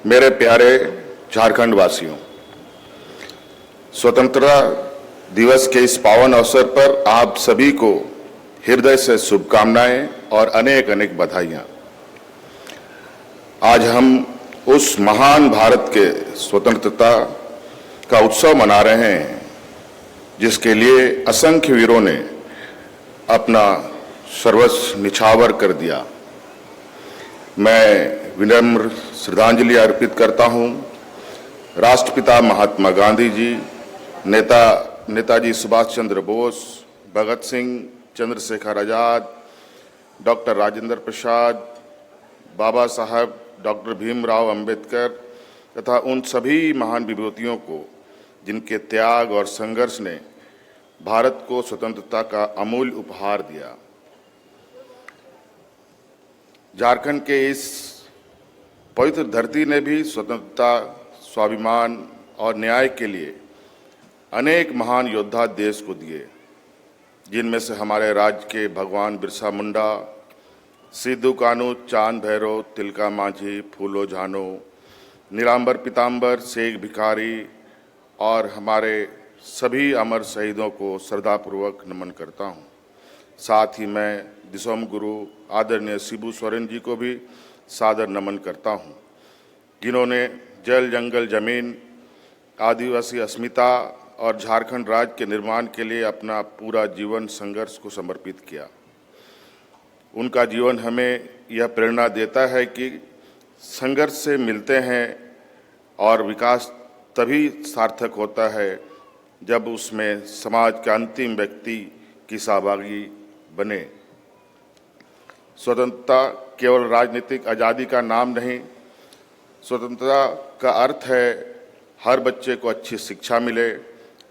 मेरे प्यारे झारखंड वासियों, स्वतंत्रता दिवस के इस पावन अवसर पर आप सभी को हृदय से शुभकामनाएं और अनेक अनेक बधाइयां। आज हम उस महान भारत के स्वतंत्रता का उत्सव मना रहे हैं जिसके लिए असंख्य वीरों ने अपना सर्वस्व निछावर कर दिया। मैं विनम्र श्रद्धांजलि अर्पित करता हूं राष्ट्रपिता महात्मा गांधी जी, नेताजी सुभाष चंद्र बोस, भगत सिंह, चंद्रशेखर आजाद, डॉक्टर राजेंद्र प्रसाद, बाबा साहब डॉक्टर भीमराव अंबेडकर तथा उन सभी महान विभूतियों को जिनके त्याग और संघर्ष ने भारत को स्वतंत्रता का अमूल्य उपहार दिया। झारखंड के इस पवित्र धरती ने भी स्वतंत्रता, स्वाभिमान और न्याय के लिए अनेक महान योद्धा देश को दिए, जिनमें से हमारे राज्य के भगवान बिरसा मुंडा, सिद्धू कान्हू, चांद भैरव, तिलका मांझी, फूलो झानो, नीलांबर पीताम्बर, शेख भिखारी और हमारे सभी अमर शहीदों को श्रद्धापूर्वक नमन करता हूं। साथ ही मैं दिसोम गुरु आदरणीय शिबू सोरेन जी को भी सादर नमन करता हूं, जिन्होंने जल, जंगल, जमीन, आदिवासी अस्मिता और झारखंड राज्य के निर्माण के लिए अपना पूरा जीवन संघर्ष को समर्पित किया। उनका जीवन हमें यह प्रेरणा देता है कि संघर्ष से मिलते हैं और विकास तभी सार्थक होता है जब उसमें समाज के अंतिम व्यक्ति की सहभागी बने। स्वतंत्रता केवल राजनीतिक आज़ादी का नाम नहीं, स्वतंत्रता का अर्थ है हर बच्चे को अच्छी शिक्षा मिले,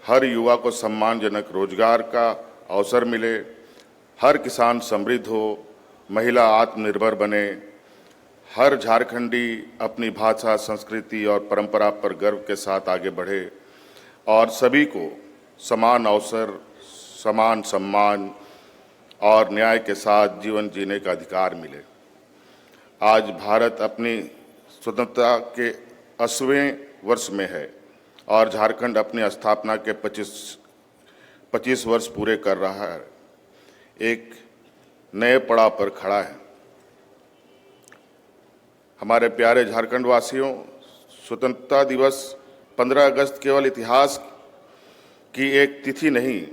हर युवा को सम्मानजनक रोजगार का अवसर मिले, हर किसान समृद्ध हो, महिला आत्मनिर्भर बने, हर झारखंडी अपनी भाषा, संस्कृति और परंपरा पर गर्व के साथ आगे बढ़े और सभी को समान अवसर, समान सम्मान और न्याय के साथ जीवन जीने का अधिकार मिले। आज भारत अपनी स्वतंत्रता के 80वें वर्ष में है और झारखंड अपनी स्थापना के 25 वर्ष पूरे कर रहा है, एक नए पड़ाव पर खड़ा है। हमारे प्यारे झारखंड वासियों, स्वतंत्रता दिवस 15 अगस्त केवल इतिहास की एक तिथि नहीं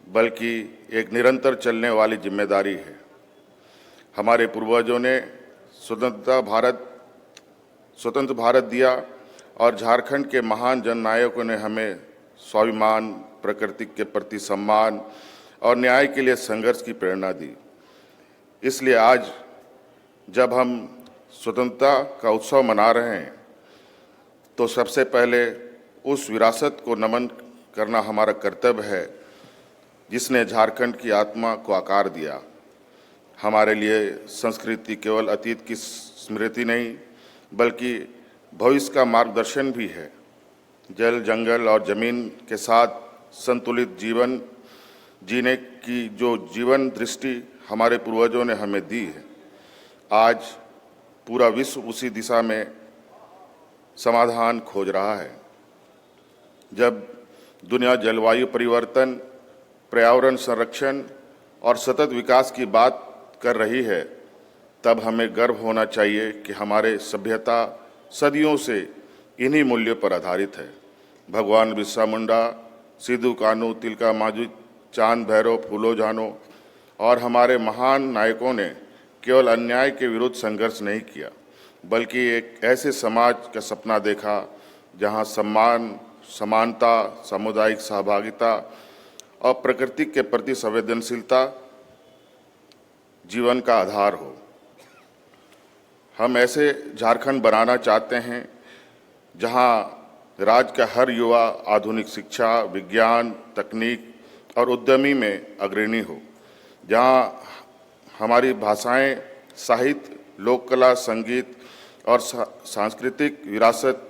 बल्कि एक निरंतर चलने वाली जिम्मेदारी है। हमारे पूर्वजों ने स्वतंत्र भारत दिया और झारखंड के महान जननायकों ने हमें स्वाभिमान, प्रकृति के प्रति सम्मान और न्याय के लिए संघर्ष की प्रेरणा दी। इसलिए आज जब हम स्वतंत्रता का उत्सव मना रहे हैं तो सबसे पहले उस विरासत को नमन करना हमारा कर्तव्य है जिसने झारखंड की आत्मा को आकार दिया। हमारे लिए संस्कृति केवल अतीत की स्मृति नहीं बल्कि भविष्य का मार्गदर्शन भी है। जल, जंगल और जमीन के साथ संतुलित जीवन जीने की जो जीवन दृष्टि हमारे पूर्वजों ने हमें दी है, आज पूरा विश्व उसी दिशा में समाधान खोज रहा है। जब दुनिया जलवायु परिवर्तन, पर्यावरण संरक्षण और सतत विकास की बात कर रही है, तब हमें गर्व होना चाहिए कि हमारे सभ्यता सदियों से इन्हीं मूल्यों पर आधारित है। भगवान बिरसा मुंडा, सिद्धू कान्हू, तिलका मांझी, चांद भैरव, फूलो झानो और हमारे महान नायकों ने केवल अन्याय के विरुद्ध संघर्ष नहीं किया बल्कि एक ऐसे समाज का सपना देखा जहां सम्मान, समानता, सामुदायिक सहभागिता और प्रकृति के प्रति संवेदनशीलता जीवन का आधार हो। हम ऐसे झारखंड बनाना चाहते हैं जहां राज्य का हर युवा आधुनिक शिक्षा, विज्ञान, तकनीक और उद्यमी में अग्रणी हो, जहां हमारी भाषाएं, साहित्य, लोक कला, संगीत और सांस्कृतिक विरासत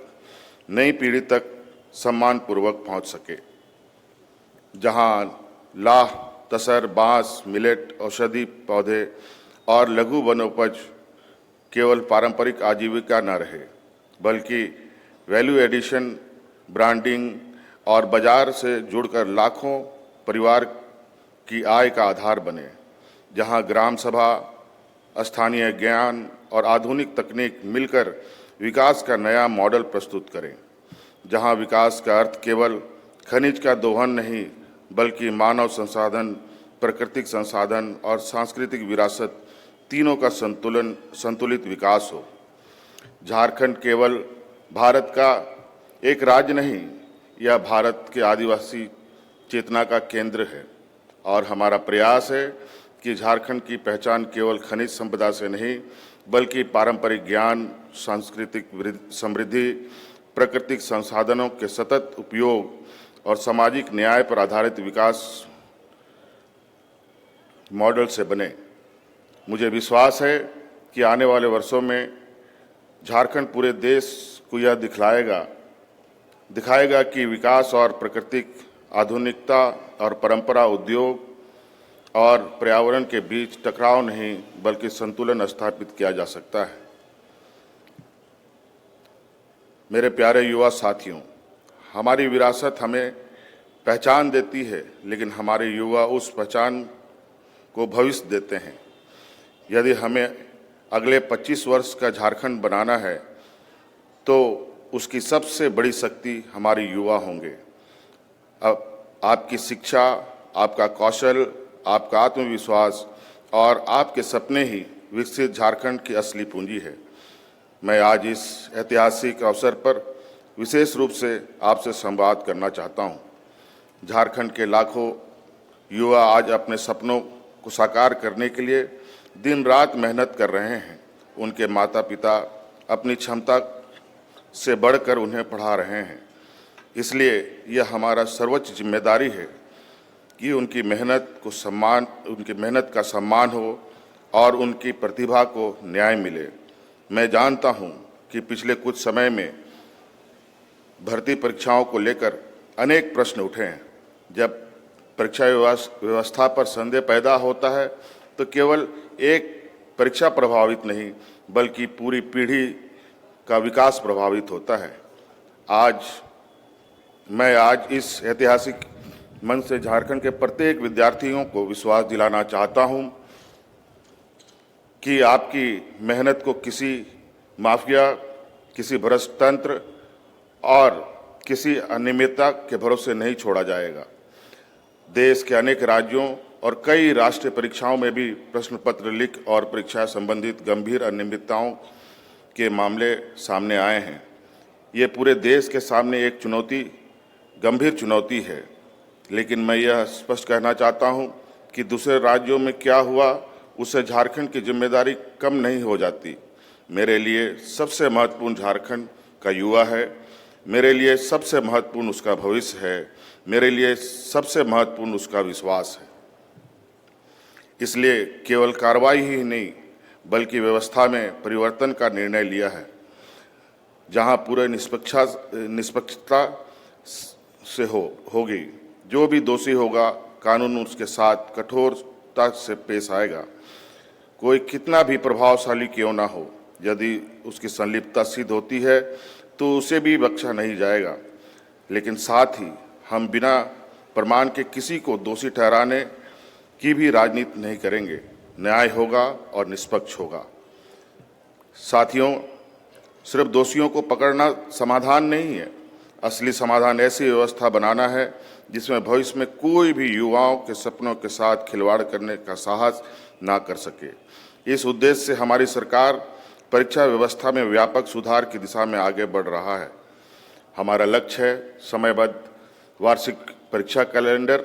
नई पीढ़ी तक सम्मानपूर्वक पहुंच सके, जहां लाह, तसर, बांस, मिलेट, औषधि पौधे और लघु वनोपज केवल पारंपरिक आजीविका न रहे बल्कि वैल्यू एडिशन, ब्रांडिंग और बाजार से जुड़कर लाखों परिवार की आय का आधार बने, जहां ग्राम सभा, स्थानीय ज्ञान और आधुनिक तकनीक मिलकर विकास का नया मॉडल प्रस्तुत करें, जहां विकास का अर्थ केवल खनिज का दोहन नहीं बल्कि मानव संसाधन, प्राकृतिक संसाधन और सांस्कृतिक विरासत तीनों का संतुलित विकास हो। झारखंड केवल भारत का एक राज्य नहीं, यह भारत के आदिवासी चेतना का केंद्र है और हमारा प्रयास है कि झारखंड की पहचान केवल खनिज संपदा से नहीं बल्कि पारंपरिक ज्ञान, सांस्कृतिक समृद्धि, प्राकृतिक संसाधनों के सतत उपयोग और सामाजिक न्याय पर आधारित विकास मॉडल से बने। मुझे विश्वास है कि आने वाले वर्षों में झारखंड पूरे देश को यह दिखाएगा कि विकास और प्राकृतिक आधुनिकता और परंपरा, उद्योग और पर्यावरण के बीच टकराव नहीं बल्कि संतुलन स्थापित किया जा सकता है। मेरे प्यारे युवा साथियों, हमारी विरासत हमें पहचान देती है, लेकिन हमारे युवा उस पहचान को भविष्य देते हैं। यदि हमें अगले 25 वर्ष का झारखंड बनाना है तो उसकी सबसे बड़ी शक्ति हमारे युवा होंगे। अब आपकी शिक्षा, आपका कौशल, आपका आत्मविश्वास और आपके सपने ही विकसित झारखंड की असली पूंजी है। मैं आज इस ऐतिहासिक अवसर पर विशेष रूप से आपसे संवाद करना चाहता हूं। झारखंड के लाखों युवा आज अपने सपनों को साकार करने के लिए दिन रात मेहनत कर रहे हैं। उनके माता पिता अपनी क्षमता से बढ़कर उन्हें पढ़ा रहे हैं। इसलिए यह हमारा सर्वोच्च जिम्मेदारी है कि उनकी मेहनत का सम्मान हो और उनकी प्रतिभा को न्याय मिले। मैं जानता हूं कि पिछले कुछ समय में भर्ती परीक्षाओं को लेकर अनेक प्रश्न उठे हैं। जब परीक्षा व्यवस्था पर संदेह पैदा होता है तो केवल एक परीक्षा प्रभावित नहीं बल्कि पूरी पीढ़ी का विकास प्रभावित होता है। मैं आज इस ऐतिहासिक मंच से झारखंड के प्रत्येक विद्यार्थियों को विश्वास दिलाना चाहता हूं कि आपकी मेहनत को किसी माफिया, किसी भ्रष्ट तंत्र और किसी अनियमितता के भरोसे नहीं छोड़ा जाएगा। देश के अनेक राज्यों और कई राष्ट्रीय परीक्षाओं में भी प्रश्न पत्र लीक और परीक्षा संबंधित गंभीर अनियमितताओं के मामले सामने आए हैं। ये पूरे देश के सामने एक गंभीर चुनौती है, लेकिन मैं यह स्पष्ट कहना चाहता हूं कि दूसरे राज्यों में क्या हुआ उससे झारखंड की जिम्मेदारी कम नहीं हो जाती। मेरे लिए सबसे महत्वपूर्ण झारखंड का युवा है, मेरे लिए सबसे महत्वपूर्ण उसका भविष्य है, मेरे लिए सबसे महत्वपूर्ण उसका विश्वास है। इसलिए केवल कार्रवाई ही नहीं बल्कि व्यवस्था में परिवर्तन का निर्णय लिया है, जहां पूरे निष्पक्षता से होगी। जो भी दोषी होगा कानून उसके साथ कठोरता से पेश आएगा। कोई कितना भी प्रभावशाली क्यों ना हो, यदि उसकी संलिप्तता सिद्ध होती है तो उसे भी बख्शा नहीं जाएगा। लेकिन साथ ही हम बिना प्रमाण के किसी को दोषी ठहराने की भी राजनीति नहीं करेंगे। न्याय होगा और निष्पक्ष होगा। साथियों, सिर्फ दोषियों को पकड़ना समाधान नहीं है। असली समाधान ऐसी व्यवस्था बनाना है जिसमें भविष्य में कोई भी युवाओं के सपनों के साथ खिलवाड़ करने का साहस ना कर सके। इस उद्देश्य से हमारी सरकार परीक्षा व्यवस्था में व्यापक सुधार की दिशा में आगे बढ़ रहा है। हमारा लक्ष्य है समयबद्ध वार्षिक परीक्षा कैलेंडर,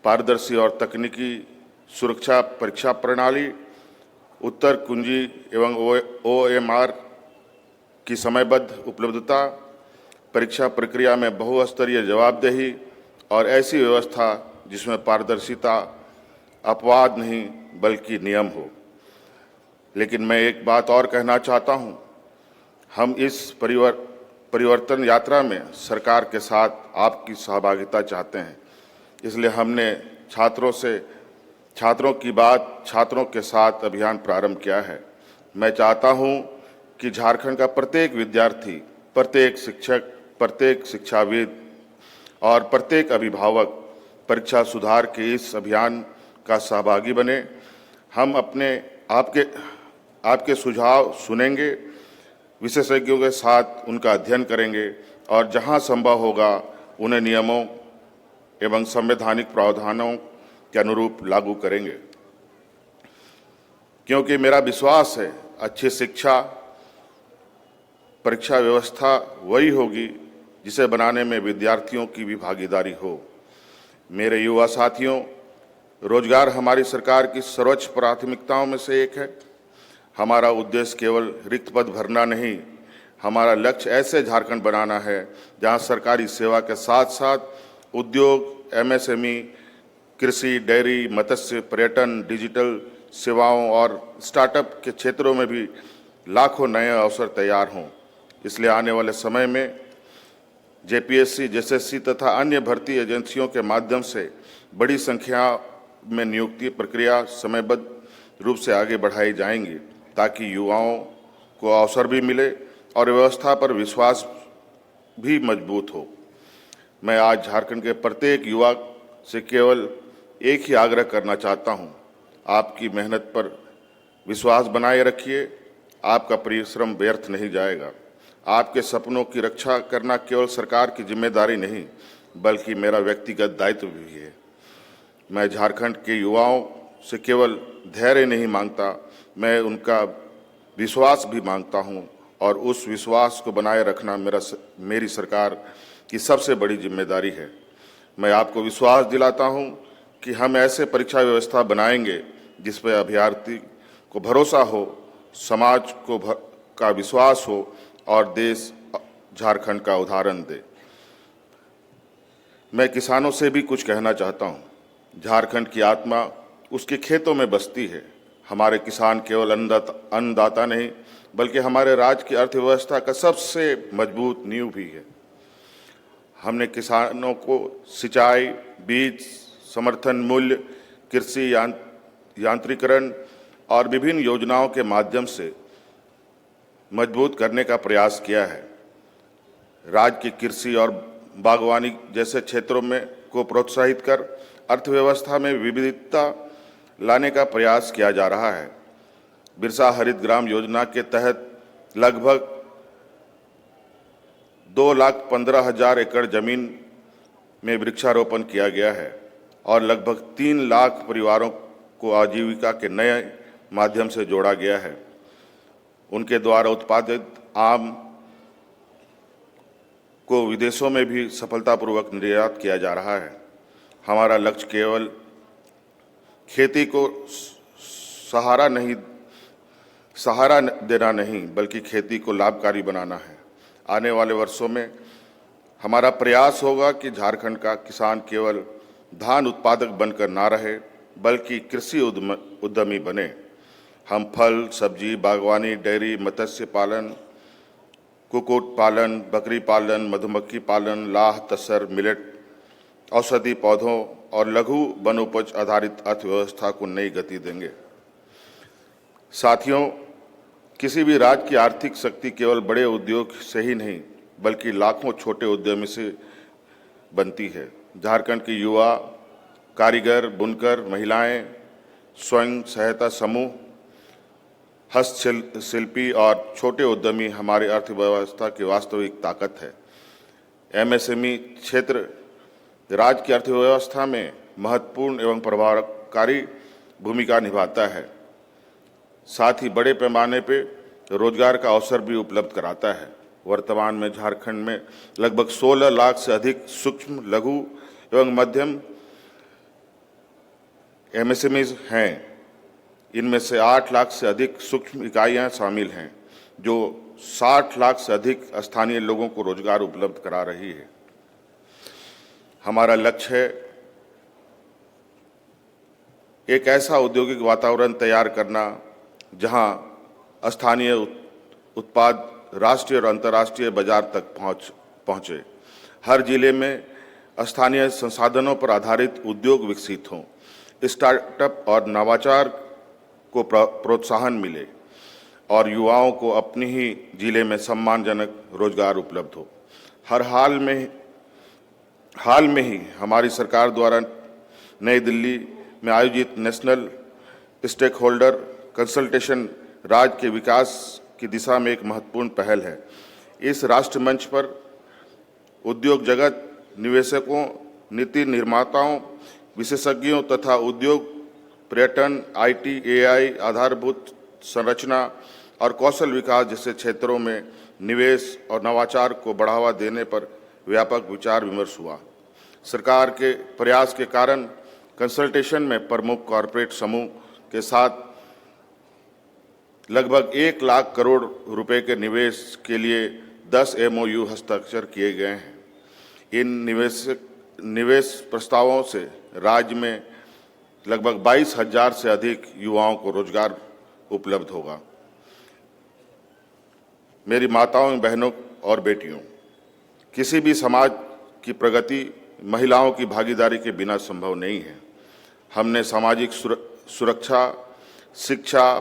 पारदर्शी और तकनीकी सुरक्षा परीक्षा प्रणाली, उत्तर कुंजी एवं OMR की समयबद्ध उपलब्धता, परीक्षा प्रक्रिया में बहुस्तरीय जवाबदेही और ऐसी व्यवस्था जिसमें पारदर्शिता, अपवाद नहीं बल्कि नियम हो। लेकिन मैं एक बात और कहना चाहता हूं, हम इस परिवर्तन यात्रा में सरकार के साथ आपकी सहभागिता चाहते हैं। इसलिए हमने छात्रों के साथ अभियान प्रारंभ किया है। मैं चाहता हूं कि झारखंड का प्रत्येक विद्यार्थी, प्रत्येक शिक्षक, प्रत्येक शिक्षाविद और प्रत्येक अभिभावक परीक्षा सुधार के इस अभियान का सहभागी बने। हम आपके सुझाव सुनेंगे, विशेषज्ञों के साथ उनका अध्ययन करेंगे और जहां संभव होगा उन्हें नियमों एवं संवैधानिक प्रावधानों के अनुरूप लागू करेंगे, क्योंकि मेरा विश्वास है अच्छी शिक्षा परीक्षा व्यवस्था वही होगी जिसे बनाने में विद्यार्थियों की भी भागीदारी हो। मेरे युवा साथियों, रोजगार हमारी सरकार की सर्वोच्च प्राथमिकताओं में से एक है। हमारा उद्देश्य केवल रिक्त पद भरना नहीं, हमारा लक्ष्य ऐसे झारखंड बनाना है जहां सरकारी सेवा के साथ साथ उद्योग, एमएसएमई, कृषि, डेयरी, मत्स्य, पर्यटन, डिजिटल सेवाओं और स्टार्टअप के क्षेत्रों में भी लाखों नए अवसर तैयार हों। इसलिए आने वाले समय में जेपीएससी, जेएसएससी तथा अन्य भर्ती एजेंसियों के माध्यम से बड़ी संख्या में नियुक्ति प्रक्रिया समयबद्ध रूप से आगे बढ़ाई जाएंगी, ताकि युवाओं को अवसर भी मिले और व्यवस्था पर विश्वास भी मजबूत हो। मैं आज झारखंड के प्रत्येक युवा से केवल एक ही आग्रह करना चाहता हूं, आपकी मेहनत पर विश्वास बनाए रखिए। आपका परिश्रम व्यर्थ नहीं जाएगा। आपके सपनों की रक्षा करना केवल सरकार की जिम्मेदारी नहीं, बल्कि मेरा व्यक्तिगत दायित्व भी है। मैं झारखंड के युवाओं से केवल धैर्य नहीं मांगता, मैं उनका विश्वास भी मांगता हूं और उस विश्वास को बनाए रखना मेरी सरकार की सबसे बड़ी जिम्मेदारी है। मैं आपको विश्वास दिलाता हूं कि हम ऐसे परीक्षा व्यवस्था बनाएंगे जिस पर अभ्यर्थी को भरोसा हो, समाज का विश्वास हो और देश झारखंड का उदाहरण दे। मैं किसानों से भी कुछ कहना चाहता हूं। झारखंड की आत्मा उसके खेतों में बसती है। हमारे किसान केवल अन्नदाता नहीं, बल्कि हमारे राज्य की अर्थव्यवस्था का सबसे मजबूत नींव भी है। हमने किसानों को सिंचाई, बीज, समर्थन मूल्य, कृषि यांत्रिकरण और विभिन्न योजनाओं के माध्यम से मजबूत करने का प्रयास किया है। राज्य की कृषि और बागवानी जैसे क्षेत्रों में को प्रोत्साहित कर अर्थव्यवस्था में विविधता लाने का प्रयास किया जा रहा है। बिरसा हरित ग्राम योजना के तहत लगभग 2,15,000 एकड़ जमीन में वृक्षारोपण किया गया है और लगभग 3 लाख परिवारों को आजीविका के नए माध्यम से जोड़ा गया है। उनके द्वारा उत्पादित आम को विदेशों में भी सफलतापूर्वक निर्यात किया जा रहा है। हमारा लक्ष्य केवल खेती को सहारा देना नहीं, बल्कि खेती को लाभकारी बनाना है। आने वाले वर्षों में हमारा प्रयास होगा कि झारखंड का किसान केवल धान उत्पादक बनकर ना रहे, बल्कि कृषि उद्यमी बने। हम फल, सब्जी, बागवानी, डेयरी, मत्स्य पालन, कुक्कुट पालन, बकरी पालन, मधुमक्खी पालन, लाह, तसर, मिलेट, औषधि पौधों और लघु वनोपज आधारित अर्थव्यवस्था को नई गति देंगे। साथियों, किसी भी राज्य की आर्थिक शक्ति केवल बड़े उद्योग से ही नहीं, बल्कि लाखों छोटे उद्यमी से बनती है। झारखंड के युवा, कारीगर, बुनकर, महिलाएं, स्वयं सहायता समूह, हस्तशिल्पी और छोटे उद्यमी हमारी अर्थव्यवस्था की वास्तविक ताकत है। एमएसएमई क्षेत्र राज्य की अर्थव्यवस्था में महत्वपूर्ण एवं प्रभावकारी भूमिका निभाता है। साथ ही बड़े पैमाने पे रोजगार का अवसर भी उपलब्ध कराता है। वर्तमान में झारखंड में लगभग 16 लाख से अधिक सूक्ष्म, लघु एवं मध्यम एमएसएमईज हैं। इनमें से 8 लाख से अधिक सूक्ष्म इकाइयां शामिल हैं, जो 60 लाख से अधिक स्थानीय लोगों को रोजगार उपलब्ध करा रही है। हमारा लक्ष्य है एक ऐसा औद्योगिक वातावरण तैयार करना जहां स्थानीय उत्पाद राष्ट्रीय और अंतर्राष्ट्रीय बाजार तक पहुंचे। हर जिले में स्थानीय संसाधनों पर आधारित उद्योग विकसित हों, स्टार्टअप और नवाचार को प्रोत्साहन मिले। और युवाओं को अपनी ही जिले में सम्मानजनक रोजगार उपलब्ध हो। हाल में ही हमारी सरकार द्वारा नई दिल्ली में आयोजित नेशनल स्टेक होल्डर कंसल्टेशन राज्य के विकास की दिशा में एक महत्वपूर्ण पहल है। इस राष्ट्र मंच पर उद्योग जगत, निवेशकों, नीति निर्माताओं, विशेषज्ञों तथा उद्योग, पर्यटन, IT, AI, आधारभूत संरचना और कौशल विकास जैसे क्षेत्रों में निवेश और नवाचार को बढ़ावा देने पर व्यापक विचार विमर्श हुआ। सरकार के प्रयास के कारण कंसल्टेशन में प्रमुख कॉरपोरेट समूह के साथ लगभग 1 लाख करोड़ रुपए के निवेश के लिए 10 MOU हस्ताक्षर किए गए हैं। इन निवेश प्रस्तावों से राज्य में लगभग 22,000 से अधिक युवाओं को रोजगार उपलब्ध होगा। मेरी माताओं, बहनों और बेटियों, किसी भी समाज की प्रगति महिलाओं की भागीदारी के बिना संभव नहीं है। हमने सामाजिक सुरक्षा, शिक्षा,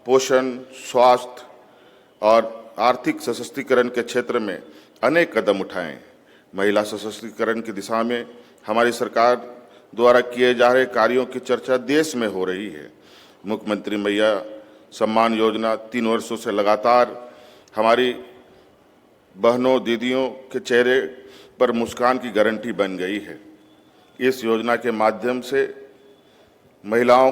पोषण, स्वास्थ्य और आर्थिक सशक्तिकरण के क्षेत्र में अनेक कदम उठाए हैं। महिला सशक्तिकरण की दिशा में हमारी सरकार द्वारा किए जा रहे कार्यों की चर्चा देश में हो रही है। मुख्यमंत्री मैया सम्मान योजना 3 वर्षों से लगातार हमारी बहनों, दीदियों के चेहरे पर मुस्कान की गारंटी बन गई है। इस योजना के माध्यम से महिलाओं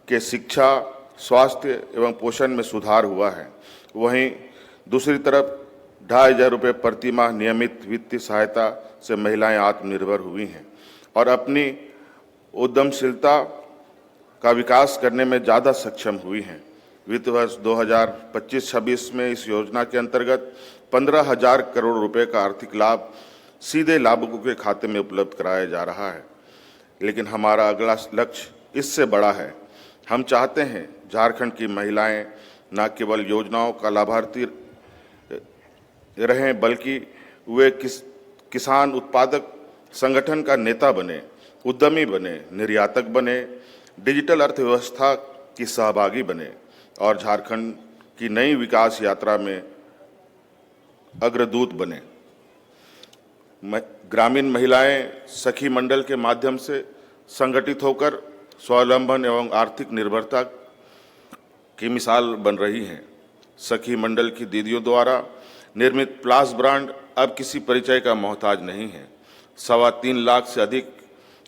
के शिक्षा, स्वास्थ्य एवं पोषण में सुधार हुआ है। वहीं दूसरी तरफ 2,500 रुपये प्रति माह नियमित वित्तीय सहायता से महिलाएं आत्मनिर्भर हुई हैं और अपनी उद्यमशीलता का विकास करने में ज़्यादा सक्षम हुई हैं। वित्त वर्ष 2025-26 में इस योजना के अंतर्गत 15,000 करोड़ रुपए का आर्थिक लाभ सीधे लाभुकों के खाते में उपलब्ध कराया जा रहा है। लेकिन हमारा अगला लक्ष्य इससे बड़ा है। हम चाहते हैं झारखंड की महिलाएं न केवल योजनाओं का लाभार्थी रहें, बल्कि वे किसान उत्पादक संगठन का नेता बने, उद्यमी बने, निर्यातक बने, डिजिटल अर्थव्यवस्था की सहभागी बने और झारखंड की नई विकास यात्रा में अग्रदूत बने। ग्रामीण महिलाएं सखी मंडल के माध्यम से संगठित होकर स्वावलंबन एवं आर्थिक निर्भरता की मिसाल बन रही हैं। सखी मंडल की दीदियों द्वारा निर्मित प्लास ब्रांड अब किसी परिचय का मोहताज नहीं है। 3.25 लाख से अधिक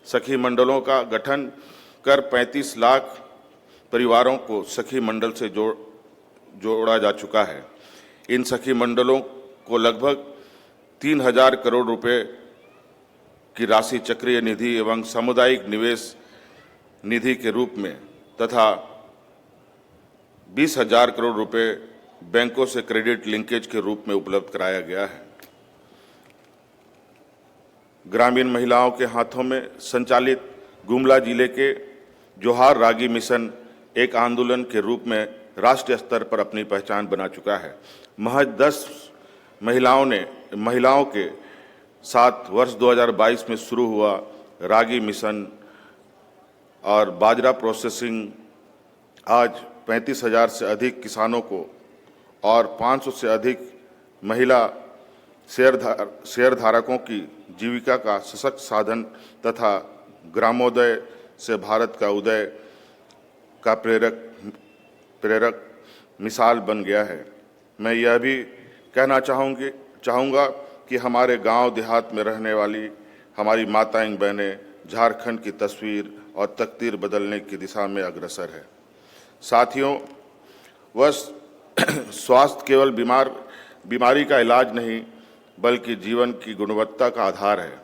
सखी मंडलों का गठन कर 35 लाख परिवारों को सखी मंडल से जोड़ा जा चुका है। इन सखी मंडलों को लगभग 3,000 करोड़ रुपए की राशि चक्रीय निधि एवं सामुदायिक निवेश निधि के रूप में तथा 20,000 करोड़ रुपए बैंकों से क्रेडिट लिंकेज के रूप में उपलब्ध कराया गया है। ग्रामीण महिलाओं के हाथों में संचालित गुमला जिले के जोहार रागी मिशन एक आंदोलन के रूप में राष्ट्रीय स्तर पर अपनी पहचान बना चुका है। महज 10 महिलाओं के साथ वर्ष 2022 में शुरू हुआ रागी मिशन और बाजरा प्रोसेसिंग आज 35,000 से अधिक किसानों को और 500 से अधिक महिला शेयरधारकों की जीविका का सशक्त साधन तथा ग्रामोदय से भारत का उदय का प्रेरक मिसाल बन गया है। मैं यह भी कहना चाहूँगा कि हमारे गांव देहात में रहने वाली हमारी माताएं बहनें झारखंड की तस्वीर और तकदीर बदलने की दिशा में अग्रसर है। साथियों, स्वास्थ्य केवल बीमारी का इलाज नहीं बल्कि जीवन की गुणवत्ता का आधार है।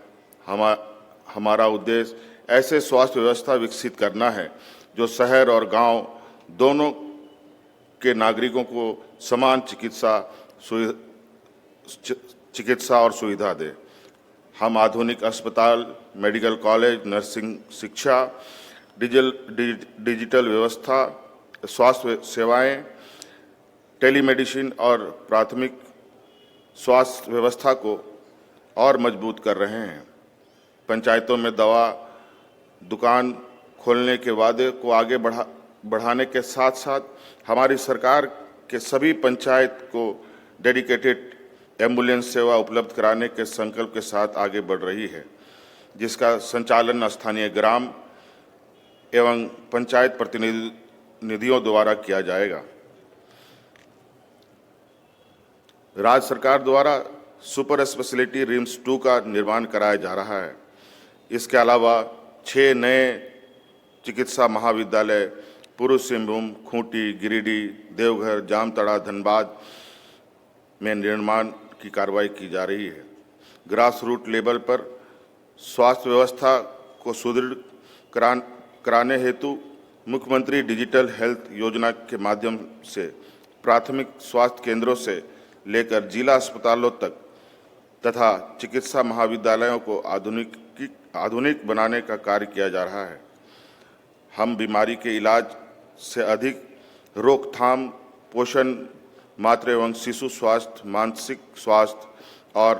हमारा उद्देश्य ऐसे स्वास्थ्य व्यवस्था विकसित करना है जो शहर और गांव दोनों के नागरिकों को समान चिकित्सा और सुविधा दे। हम आधुनिक अस्पताल, मेडिकल कॉलेज, नर्सिंग शिक्षा, डिजिटल व्यवस्था, स्वास्थ्य सेवाएं, टेलीमेडिसिन और प्राथमिक स्वास्थ्य व्यवस्था को और मजबूत कर रहे हैं। पंचायतों में दवा दुकान खोलने के वादे को आगे बढ़ाने के साथ साथ हमारी सरकार के सभी पंचायत को डेडिकेटेड एम्बुलेंस सेवा उपलब्ध कराने के संकल्प के साथ आगे बढ़ रही है, जिसका संचालन स्थानीय ग्राम एवं पंचायत प्रतिनिधियों द्वारा किया जाएगा। राज्य सरकार द्वारा सुपर स्पेशलिटी रिम्स 2 का निर्माण कराया जा रहा है। इसके अलावा 6 नए चिकित्सा महाविद्यालय पूर्व सिंहभूम, खूंटी, गिरिडीह, देवघर, जामताड़ा, धनबाद में निर्माण की कार्रवाई की जा रही है। ग्रास रूट लेवल पर स्वास्थ्य व्यवस्था को सुदृढ़ कराने हेतु मुख्यमंत्री डिजिटल हेल्थ योजना के माध्यम से प्राथमिक स्वास्थ्य केंद्रों से लेकर जिला अस्पतालों तक तथा चिकित्सा महाविद्यालयों को आधुनिक बनाने का कार्य किया जा रहा है। हम बीमारी के इलाज से अधिक रोकथाम, पोषण, मातृ एवं शिशु स्वास्थ्य, मानसिक स्वास्थ्य और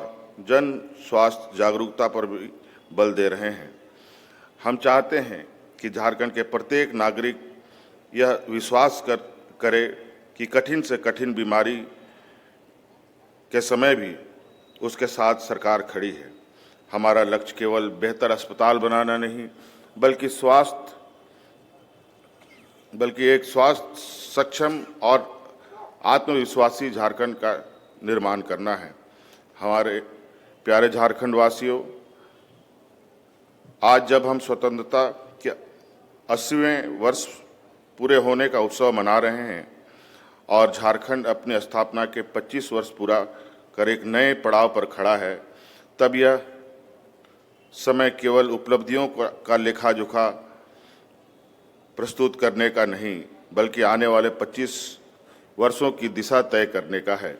जन स्वास्थ्य जागरूकता पर भी बल दे रहे हैं। हम चाहते हैं कि झारखंड के प्रत्येक नागरिक यह विश्वास करे कि कठिन से कठिन बीमारी के समय भी उसके साथ सरकार खड़ी है। हमारा लक्ष्य केवल बेहतर अस्पताल बनाना नहीं, बल्कि एक स्वास्थ्य सक्षम और आत्मविश्वासी झारखंड का निर्माण करना है। हमारे प्यारे झारखंड वासियों, आज जब हम स्वतंत्रता के 80वें वर्ष पूरे होने का उत्सव मना रहे हैं और झारखंड अपनी स्थापना के 25 वर्ष पूरा कर एक नए पड़ाव पर खड़ा है, तब यह समय केवल उपलब्धियों का लेखा जोखा प्रस्तुत करने का नहीं, बल्कि आने वाले 25 वर्षों की दिशा तय करने का है।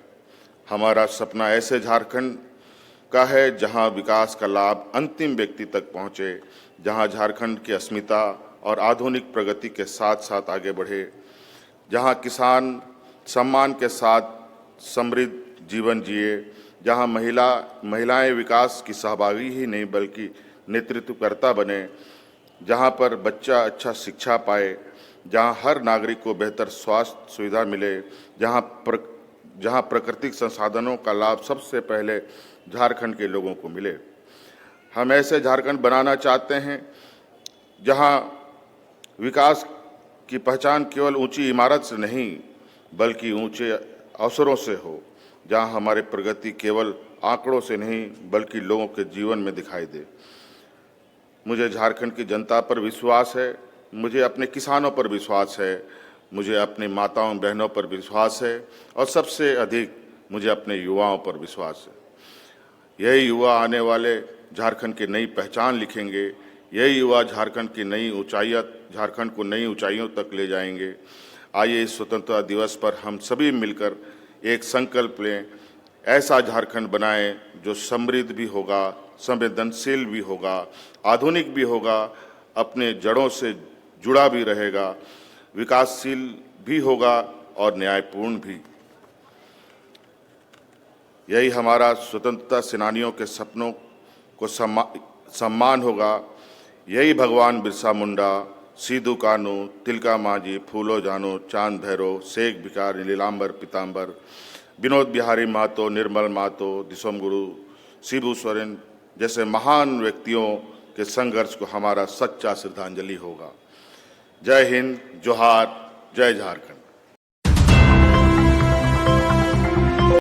हमारा सपना ऐसे झारखंड का है जहां विकास का लाभ अंतिम व्यक्ति तक पहुंचे, जहां झारखंड की अस्मिता और आधुनिक प्रगति के साथ साथ आगे बढ़े, जहां किसान सम्मान के साथ समृद्ध जीवन जिए, जहां महिलाएं विकास की सहभागी ही नहीं बल्कि नेतृत्वकर्ता बने, जहां पर बच्चा अच्छा शिक्षा पाए, जहां हर नागरिक को बेहतर स्वास्थ्य सुविधा मिले, जहां प्राकृतिक संसाधनों का लाभ सबसे पहले झारखंड के लोगों को मिले। हम ऐसे झारखंड बनाना चाहते हैं जहां विकास की पहचान केवल ऊंची इमारत से नहीं बल्कि ऊंचे अवसरों से हो, जहां हमारी प्रगति केवल आंकड़ों से नहीं बल्कि लोगों के जीवन में दिखाई दे। मुझे झारखंड की जनता पर विश्वास है, मुझे अपने किसानों पर विश्वास है, मुझे अपनी माताओं बहनों पर विश्वास है और सबसे अधिक मुझे अपने युवाओं पर विश्वास है। यही युवा आने वाले झारखंड की नई पहचान लिखेंगे, यही युवा झारखंड को नई ऊंचाइयों तक ले जाएंगे। आइए इस स्वतंत्रता दिवस पर हम सभी मिलकर एक संकल्प लें, ऐसा झारखंड बनाएं जो समृद्ध भी होगा, संवेदनशील भी होगा, आधुनिक भी होगा, अपने जड़ों से जुड़ा भी रहेगा, विकासशील भी होगा और न्यायपूर्ण भी। यही हमारा स्वतंत्रता सेनानियों के सपनों को सम्मान होगा। यही भगवान बिरसा मुंडा, सीधू कानू, तिलका मांझी, फूलो जानू, चांद भैरव, शेख भिखारी, नीलांबर पीताम्बर, विनोद बिहारी महतो, निर्मल महतो, दिसोम गुरु, शिबू सोरेन जैसे महान व्यक्तियों के संघर्ष को हमारा सच्चा श्रद्धांजलि होगा। जय हिंद, जोहार, जय झारखंड।